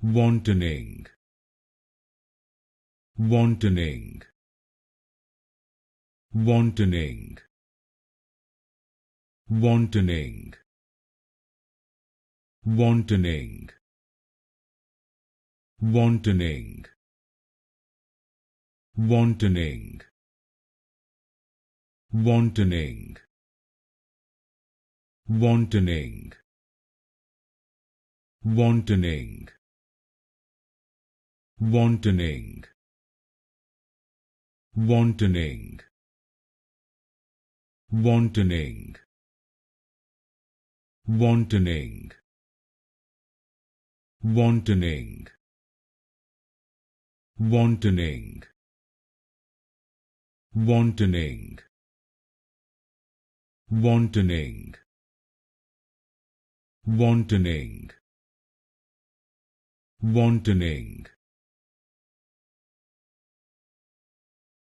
Wantoning, wantoning, wantoning, wantoning, wantoning, wantoning, wantoning, wantoning, wantoning, wantoning, wantoning, wantoning, wantoning, wantoning, wantoning, wantoning, wantoning, wantoning, wantoning, wantoning,